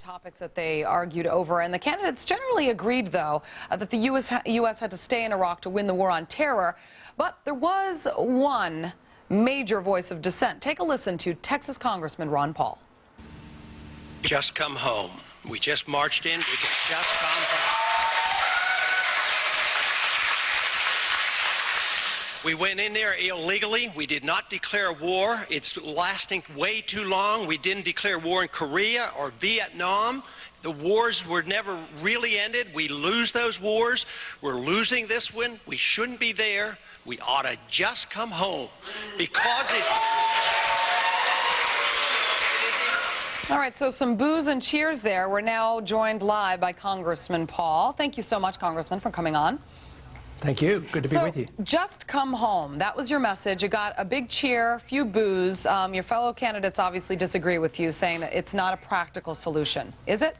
topics that they argued over, and the candidates generally agreed, though, that the U.S. had to stay in Iraq to win the war on terror. But there was one major voice of dissent. Take a listen to Texas Congressman Ron Paul. Just come home. We just marched in. We can just come home. We went in there illegally. We did not declare war. It's lasting way too long. We didn't declare war in Korea or Vietnam. The wars were never really ended. We lose those wars. We're losing this one. We shouldn't be there. We ought to just come home because All right, so some boos and cheers there. We're now joined live by Congressman Paul. Thank you so much, Congressman, for coming on. Thank you. Good to be with you. Just come home. That was your message. You got a big cheer, a few boos. Your fellow candidates obviously disagree with you, saying that it's not a practical solution. Is it?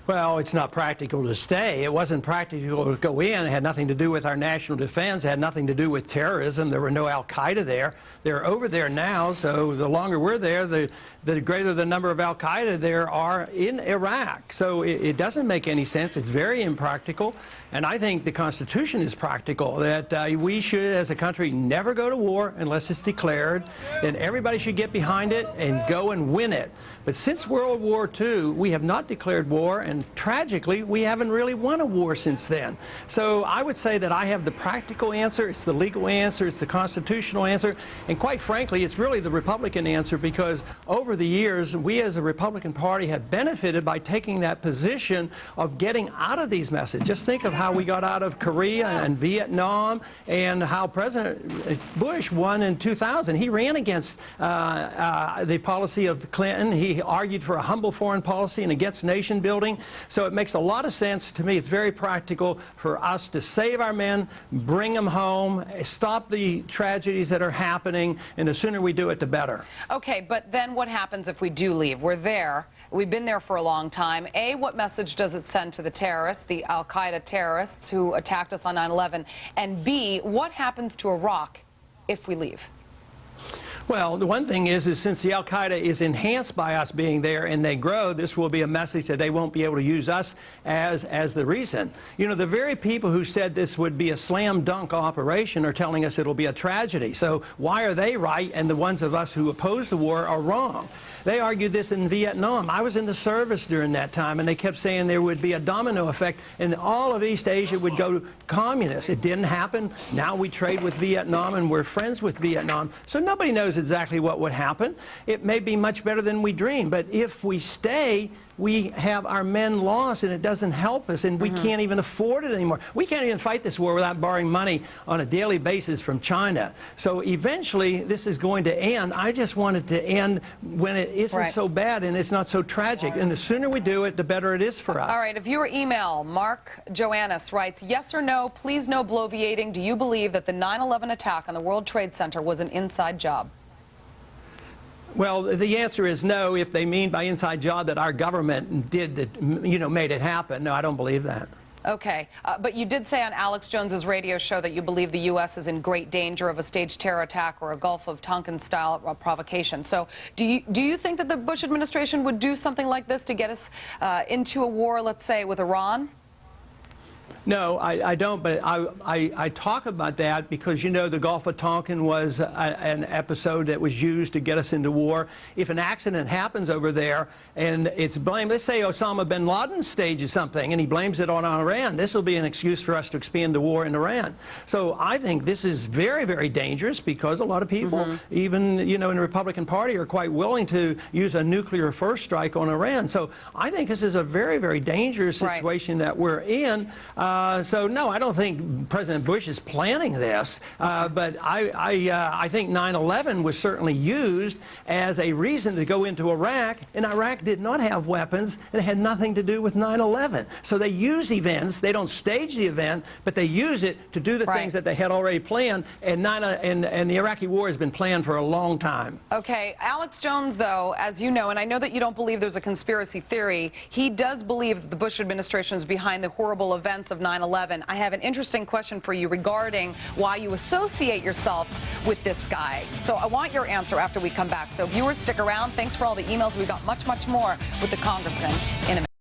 Well, it's not practical to stay. It wasn't practical to go in. It had nothing to do with our national defense. It had nothing to do with terrorism. There were no al-Qaeda there. They're over there now, so the longer we're there, the greater the number of al-Qaeda there are in Iraq. So it doesn't make any sense. It's very impractical. And I think the Constitution is practical, that we should, as a country, never go to war unless it's declared. And everybody should get behind it and go and win it. But since World War II, we have not declared war, and tragically, we haven't really won a war since then. So I would say that I have the practical answer, it's the legal answer, it's the constitutional answer, and quite frankly, it's really the Republican answer, because over the years, we as a Republican Party have benefited by taking that position of getting out of these messes. Just think of how we got out of Korea and Vietnam, and how President Bush won in 2000. He ran against the policy of Clinton. He argued for a humble foreign policy and against nation building. So it makes a lot of sense to me. It's very practical for us to save our men, bring them home, stop the tragedies that are happening, and the sooner we do it, the better. Okay, but then what happens if we do leave? We're there. We've been there for a long time. A, what message does it send to the terrorists, the al-Qaeda terrorists who attacked us on 9/11? And B, what happens to Iraq if we leave? Well, the one thing is since the al-Qaeda is enhanced by us being there and they grow, this will be a message that they won't be able to use us as the reason. You know, the very people who said this would be a slam dunk operation are telling us it'll be a tragedy. So why are they right and the ones of us who oppose the war are wrong? They argued this in Vietnam. I was in the service during that time, and they kept saying there would be a domino effect, and all of East Asia would go communist. It didn't happen. Now we trade with Vietnam, and we're friends with Vietnam. So nobody knows exactly what would happen. It may be much better than we dream, but if we stay, we have our men lost, and it doesn't help us, and we can't even afford it anymore. We can't even fight this war without borrowing money on a daily basis from China. So eventually, this is going to end. I just want it to end when it isn't so bad and it's not so tragic. And the sooner we do it, the better it is for us. All right, if your email, Mark Joannis writes, yes or no, please no bloviating. Do you believe that the 9/11 attack on the World Trade Center was an inside job? Well, the answer is no, if they mean by inside job that our government did, made it happen. No, I don't believe that. Okay, but you did say on Alex Jones's radio show that you believe the U.S. is in great danger of a staged terror attack or a Gulf of Tonkin-style provocation. So do you think that the Bush administration would do something like this to get us into a war, let's say, with Iran? No, I don't, but I talk about that because, you know, the Gulf of Tonkin was an episode that was used to get us into war. If an accident happens over there and it's blamed, let's say Osama bin Laden stages something and he blames it on Iran, this will be an excuse for us to expand the war in Iran. So I think this is very, very dangerous because a lot of people, even, in the Republican Party, are quite willing to use a nuclear first strike on Iran. So I think this is a very, very dangerous situation that we're in. So no, I don't think President Bush is planning this, but I think 9/11 was certainly used as a reason to go into Iraq, and Iraq did not have weapons, and it had nothing to do with 9/11. So they use events, they don't stage the event, but they use it to do the things that they had already planned, and the Iraqi war has been planned for a long time. Okay, Alex Jones, though, as you know, and I know that you don't believe there's a conspiracy theory, he does believe that the Bush administration is behind the horrible events of 9/11. I have an interesting question for you regarding why you associate yourself with this guy. So I want your answer after we come back. So viewers, stick around. Thanks for all the emails. We've got much, much more with the congressman in a minute.